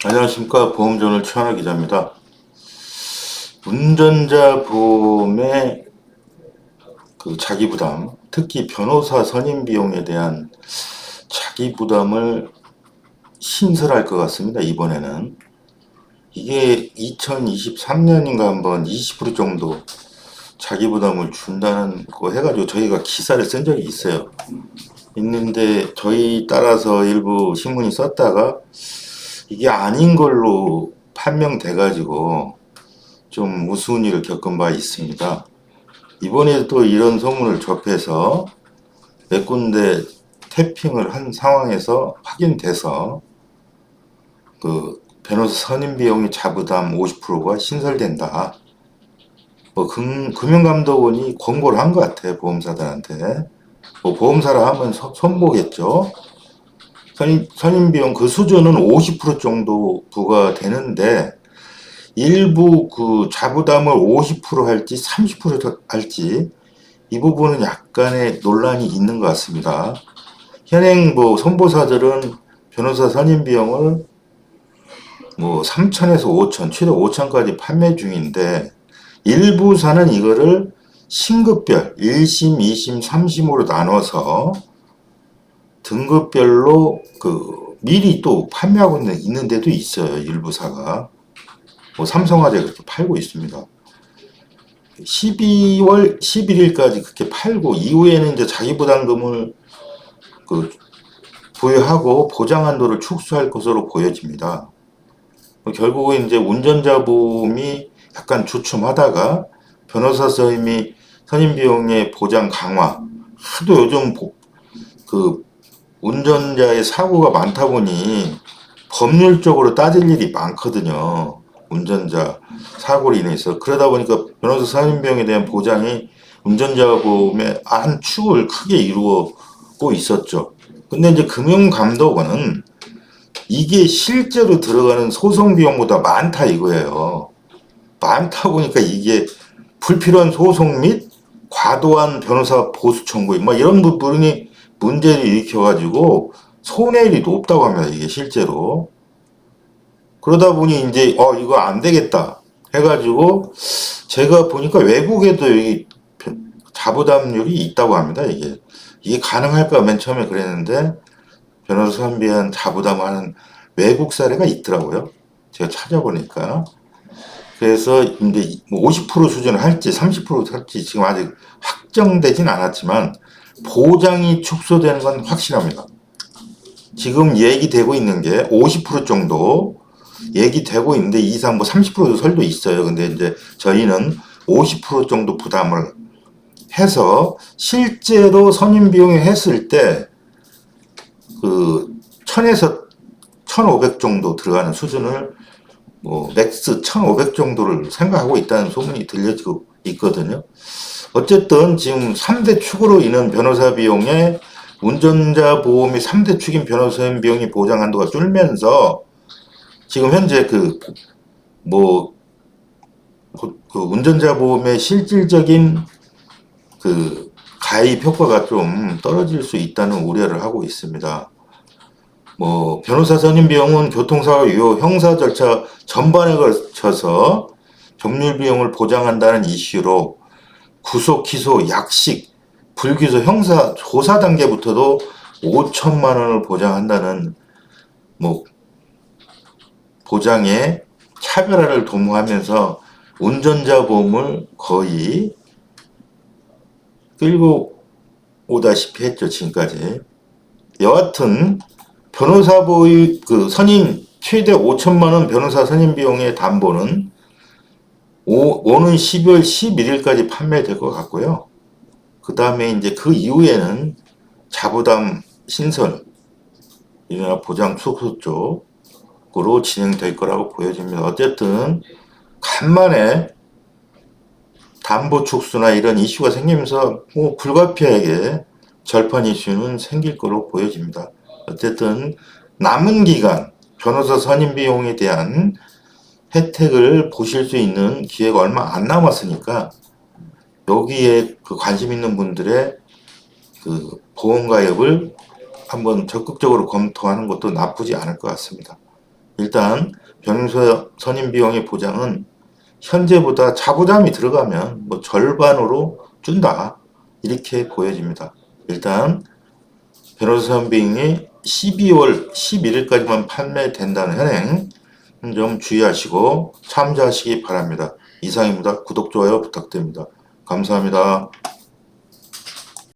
안녕하십니까. 보험저널 최하나 기자입니다. 운전자 보험의 자기부담, 특히 변호사 선임 비용에 대한 자기부담을 신설할 것 같습니다. 이번에는. 이게 2023년인가 한번 20% 정도 자기부담을 준다는 거 해가지고 저희가 기사를 쓴 적이 있어요. 있는데 저희 따라서 일부 신문이 썼다가 이게 아닌 걸로 판명돼가지고 좀 우스운 일을 겪은 바 있습니다. 이번에 또 이런 소문을 접해서 몇 군데 태핑을 한 상황에서 확인돼서 변호사 선임 비용이 자부담 50%가 신설된다. 금융감독원이 권고를 한 것 같아, 보험사들한테. 보험사라 하면 손보겠죠. 선임 비용 그 수준은 50% 정도 부과되는데 일부 자부담을 50% 할지 30% 할지 이 부분은 약간의 논란이 있는 것 같습니다. 현행 선보사들은 변호사 선임 비용을 3천에서 5천, 최대 5천까지 판매 중인데 일부사는 이거를 신급별 1심, 2심, 3심으로 나눠서 등급별로 미리 또 판매하고 있는 데도 있어요. 일부사가. 삼성화재 그렇게 팔고 있습니다. 12월 11일까지 그렇게 팔고 이후에는 이제 자기 부담금을 부여하고 보장 한도를 축소할 것으로 보여집니다. 결국은 이제 운전자 보험이 약간 주춤하다가 변호사 선임 비용의 보장 강화. 하도 요즘 운전자의 사고가 많다 보니 법률적으로 따질 일이 많거든요. 운전자 사고로 인해서. 그러다 보니까 변호사 선임 비용에 대한 보장이 운전자 보험의 한 축을 크게 이루고 있었죠. 근데 이제 금융감독원은 이게 실제로 들어가는 소송 비용보다 많다 이거예요. 많다 보니까 이게 불필요한 소송 및 과도한 변호사 보수 청구 이런 부분이 문제를 일으켜가지고 손해율이 높다고 합니다. 이게 실제로. 그러다 보니 이제 이거 안 되겠다 해가지고 제가 보니까 외국에도 여기 자부담률이 있다고 합니다. 이게 가능할까 맨 처음에 그랬는데 변호사 선비한 자부담을 하는 외국 사례가 있더라고요. 제가 찾아보니까. 그래서 이제 50% 수준을 할지 30% 할지 지금 아직 확정되진 않았지만 보장이 축소되는 건 확실합니다. 지금 얘기되고 있는 게 50% 정도 얘기되고 있는데 이상 30%도 설도 있어요. 근데 이제 저희는 50% 정도 부담을 해서 실제로 선임 비용에 했을 때 1000에서 1500 정도 들어가는 수준을 맥스 1500 정도를 생각하고 있다는 소문이 들려지고 있거든요. 어쨌든 지금 3대 축으로 인한 변호사 비용에 운전자 보험이 3대 축인 변호사 비용이 보장 한도가 줄면서 지금 현재 운전자 보험의 실질적인 가입 효과가 좀 떨어질 수 있다는 우려를 하고 있습니다. 변호사 선임 비용은 교통사고 이후 형사 절차 전반에 걸쳐서 법률 비용을 보장한다는 이슈로 구속, 기소, 약식, 불기소 형사 조사 단계부터도 5천만 원을 보장한다는 보장에 차별화를 도모하면서 운전자 보험을 거의 끌고 오다시피 했죠, 지금까지. 여하튼 변호사 보유 선임 최대 5천만 원 변호사 선임 비용의 담보는 오는 12월 11일까지 판매될 것 같고요. 그 다음에 이제 그 이후에는 자부담 신설, 이나 보장 축소 쪽으로 진행될 거라고 보여집니다. 어쨌든 간만에 담보 축소나 이런 이슈가 생기면서 불가피하게 절판 이슈는 생길 거로 보여집니다. 어쨌든 남은 기간 변호사 선임 비용에 대한 혜택을 보실 수 있는 기회가 얼마 안 남았으니까 여기에 관심 있는 분들의 보험 가입을 한번 적극적으로 검토하는 것도 나쁘지 않을 것 같습니다. 일단 변호사 선임 비용의 보장은 현재보다 자부담이 들어가면 뭐 절반으로 준다 이렇게 보여집니다. 일단 변호사 선임 비용이 12월 11일까지만 판매된다는 현행 좀 주의하시고 참조하시기 바랍니다. 이상입니다. 구독, 좋아요 부탁드립니다. 감사합니다.